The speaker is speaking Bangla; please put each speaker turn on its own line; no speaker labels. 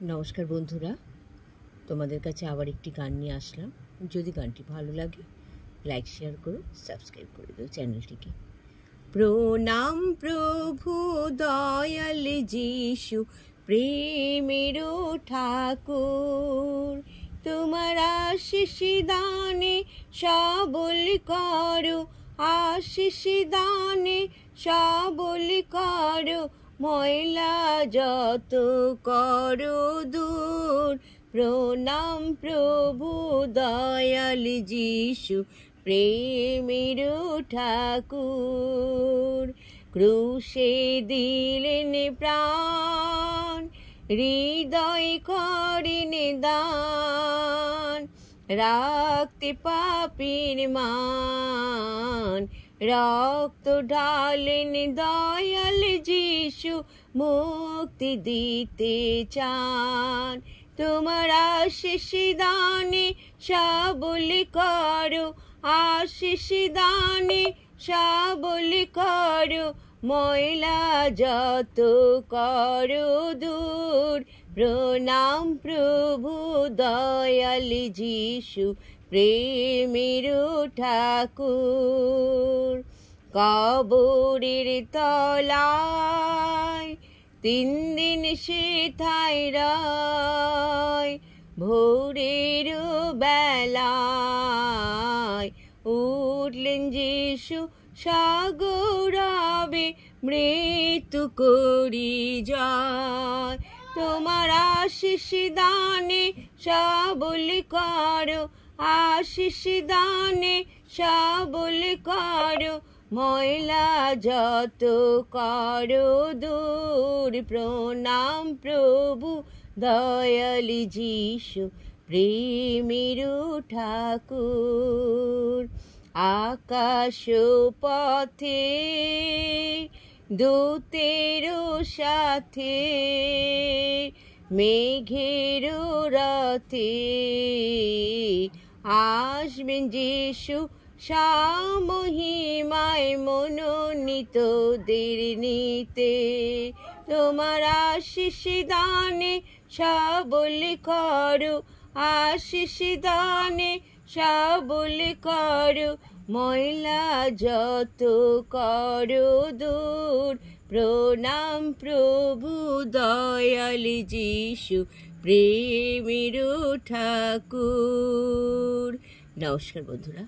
নমস্কার বন্ধুরা, তোমাদের কাছে আবার একটি গান নিয়ে আসলাম। যদি গানটি ভালো লাগে লাইক শেয়ার করো, সাবস্ক্রাইব করে দাও চ্যানেলটিকে। প্রণাম প্রভু দয়াল যিশু প্রেমের ঠাকুর, তোমার আশিস দানে সবল করো, আশিস দানে সবল করো, ময়লা যত করো দূর। প্রণাম প্রভু দয়াল যিশু প্রেমের ঠাকুর, ক্রুশে দিলেন প্রাণ, হৃদয় করেন দান, রাখতে পাপীর মান, রক্ত ঢালেন দয়াল যিশু, মুক্তি দিতে চান। তোমার আশিস দানে সবল করো, আশিস দানে সবল করো, ময়লা যত করো দূর। প্রণাম প্রভু দয়াল যিশু প্রেমের ঠাকুর, কবরের তলায় 3 দিন সেথায় রয়, ভোরের বেলায় উঠলেন যিশু সাগরাবে, মৃত্যু করি যায়। তোমার আশিস দানে সবল করো, আশিস দানে সবল করো, ময়লা যত করো দূর। প্রণাম প্রভু দয়াল যিশু প্রেমের ঠাকুর, আকাশ পথে দূতের সাথে, মেঘের রথে আসবেন যিশু, সামহিমায় মনোনীতদের নিতে। তোমার আশিস দানে সবল করো, আশিস দানে সবল করো, ময়লা যত করো দূর। প্রণাম প্রভু দয়াল যিশু প্রেমের ঠাকুর। নমস্কার বন্ধুরা।